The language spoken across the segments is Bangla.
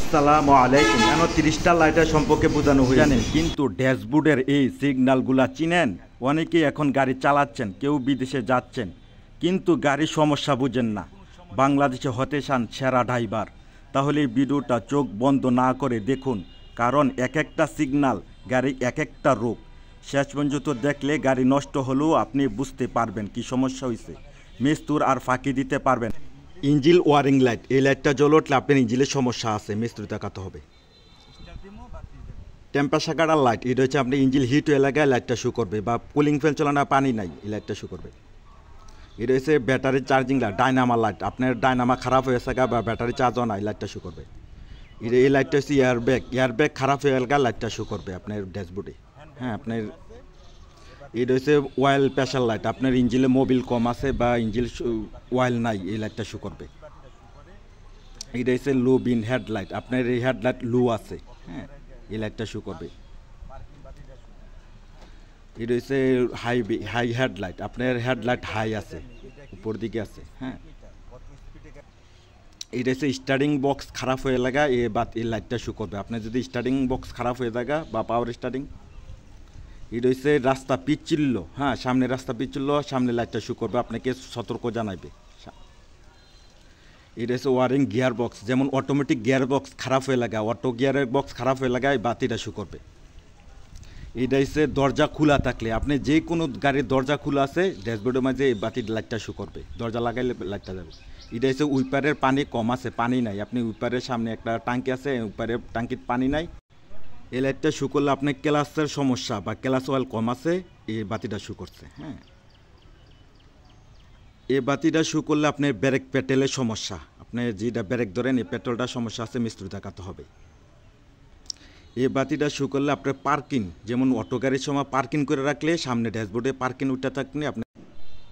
আসসালামু আলাইকুম। কেন 30টা লাইটের সম্পর্কে বোঝানো হয়েছে জানেন, কিন্তু ড্যাশবোর্ডের এই সিগন্যালগুলা চিনেন? অনেকেই এখন গাড়ি চালাচ্ছেন, কেউ বিদেশে যাচ্ছেন, কিন্তু গাড়ির সমস্যা বুঝেন না। বাংলাদেশে হতে চান সেরা ড্রাইভার, তাহলে এই ভিডিওটা চোখ বন্ধ না করে দেখুন, কারণ এক একটা সিগন্যাল গাড়ি এক একটা রোগ। শেষ পর্যন্ত দেখলে গাড়ি নষ্ট হলেও আপনি বুঝতে পারবেন কি সমস্যা হয়েছে, মিস্তুর আর ফাঁকি দিতে পারবেন। ইঞ্জিল ওয়ারিং লাইট, এই লাইটটা জ্বলে উঠলে আপনার ইঞ্জিলের সমস্যা আছে, মিস্ত্রি দেখাতে হবে। টেম্পার শাকার লাইট, এটা হচ্ছে আপনি ইঞ্জিল হিট হয়ে লাগায় লাইটটা শু করবে, বা কুলিং ফ্যান চালানো পানি নাই এই লাইটটা শু করবে। এটা হচ্ছে battery charging light, dynamo light, আপনার ডাইনামা খারাপ হয়ে থাকা বা ব্যাটারি চার্জও নাই, লাইটটা শু করবে। এই লাইটটা হচ্ছে এয়ারব্যাগ খারাপ হয়ে গেলে লাইটটা শু করবে আপনার ড্যাশবোর্ডে। হ্যাঁ, আপনার এটা হচ্ছে অয়েল প্রেশার লাইট, আপনার ইঞ্জিলে মোবিল কম আছে বা ইঞ্জিল অয়েল নাই, এই লাইটটা শু করবে। এটা হচ্ছে লো বিন হেডলাইট, আপনার এই হেডলাইট লো আছে, হ্যাঁ, এই লাইটটা শু করবে। এটা হচ্ছে হাই হেডলাইট, আপনার হেডলাইট হাই আছে, উপর দিকে আছে, হ্যাঁ। এটা হচ্ছে স্টার্টিং বক্স খারাপ হয়ে লাগা, এই লাইটটা শু করবে। আপনার যদি স্টার্টিং বক্স খারাপ হয়ে থাকা বা পাওয়ার স্টার্টিং, এটা হচ্ছে রাস্তা পিচ্ছিল, হ্যাঁ, সামনে রাস্তা পিচ্ছিল, সামনে লাইটটা শু করবে, আপনাকে সতর্ক জানাইবে। এটা হচ্ছে ওয়ারিং গিয়ার বক্স, যেমন অটোমেটিক গিয়ার বক্স খারাপ হয়ে লাগা, অটো গিয়ারের বক্স খারাপ হয়ে লাগায় এই বাতিটা শু করবে। এটা হচ্ছে দরজা খোলা থাকলে, আপনি যে কোনো গাড়ির দরজা খোলা আছে ড্যাশবোর্ডের মাঝে এই বাতির লাইটটা শু করবে, দরজা লাগাইলে লাইটটা যাবে। এটা হচ্ছে উইপারের পানি কম আছে, পানি নাই, আপনি উইপারের সামনে একটা ট্যাঙ্কি আছে, উইপারের ট্যাঙ্কির পানি নাই, এই লাইটটা শু করলে আপনার ক্লাসের সমস্যা বা ক্লাস অয়েল কম আছে, এই বাতিটা শু করছে, হ্যাঁ। এই বাতিটা শু করলে আপনার ব্রেক পেটেলের সমস্যা, আপনি যেটা ব্রেক ধরেন এই পেট্রোলটার সমস্যা আছে, মিস্ত্রি দেখাতে হবে। এই বাতিটা শু করলে আপনার পার্কিং, যেমন অটো গাড়ির সময় পার্কিং করে রাখলে সামনে ড্যাশবোর্ডে পার্কিং উঠে থাকলে আপনি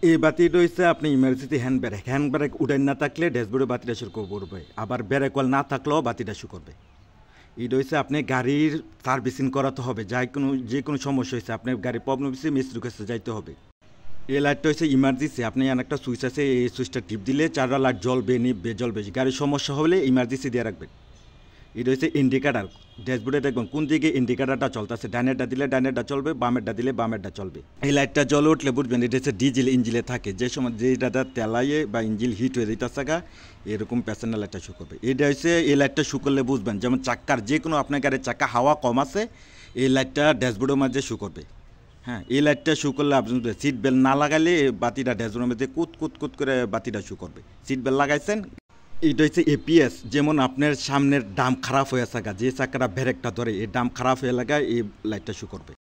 এই বাতিটা হচ্ছে আপনি ইমার্জেন্সি হ্যান্ড ব্রেক উঠে না থাকলে ড্যাশবোর্ডে বাতিটা শু করবে, আবার ব্রেক অয়েল না থাকলেও বাতিটা শু করবে। এটা হচ্ছে আপনি গাড়ির সার্ভিসিং করাতে হবে, যে কোনো সমস্যা হয়েছে আপনার গাড়ির প্রবলেম হয়েছে, মিস্ত্রির কাছে যাইতে হবে। এই লাইটটা হচ্ছে ইমার্জেন্সি, আপনি একটা সুইচ আছে, এই সুইচটা টিপ দিলে চারটা লাইট জ্বলবে, নিববে, জ্বলবে। গাড়ির সমস্যা হলে ইমার্জেন্সি দিয়ে রাখবেন। এটা হচ্ছে ইন্ডিকেটার, ড্যাশবোর্ডে দেখবেন কোন দিকে ইন্ডিকেটারটা চলতেছে, ডাইনেরটা দিলে ডাইনেরটা চলবে, বামেরটা দিলে বামেরটা চলবে। এই লাইটটা জ্বলে উঠলে বুঝবেন এটা হচ্ছে ডিজেল ইঞ্জিলে থাকে, যে সময় যেটা তেলাইয়ে বা ইঞ্জিল হিট হয়ে যেতেছে গা, এরকম প্যাসেঞ্জার লাইটটা শু করবে। এটা হচ্ছে এই লাইটটা শু করলে বুঝবেন, যেমন চাক্কার যে কোনো আপনার গাড়ির চাক্কা হাওয়া কম আছে, এই লাইটটা ড্যাশবোর্ডের মাঝে শু করবে। হ্যাঁ, এই লাইটটা শু করলে আপনি সিট বেল্ট না লাগালে বাতিটা ড্যাশবোর্ডের মধ্যে কুত করে বাতিটা শু করবে। সিট বেল্ট লাগাইছেন, এটা হচ্ছে এপিএস, যেমন আপনার সামনের ডাম খারাপ হয়ে থাকা, যে চাকাটা ব্রেকটা ধরে এই ডাম খারাপ হয়ে লাগায় এই লাইটটা শু করবে।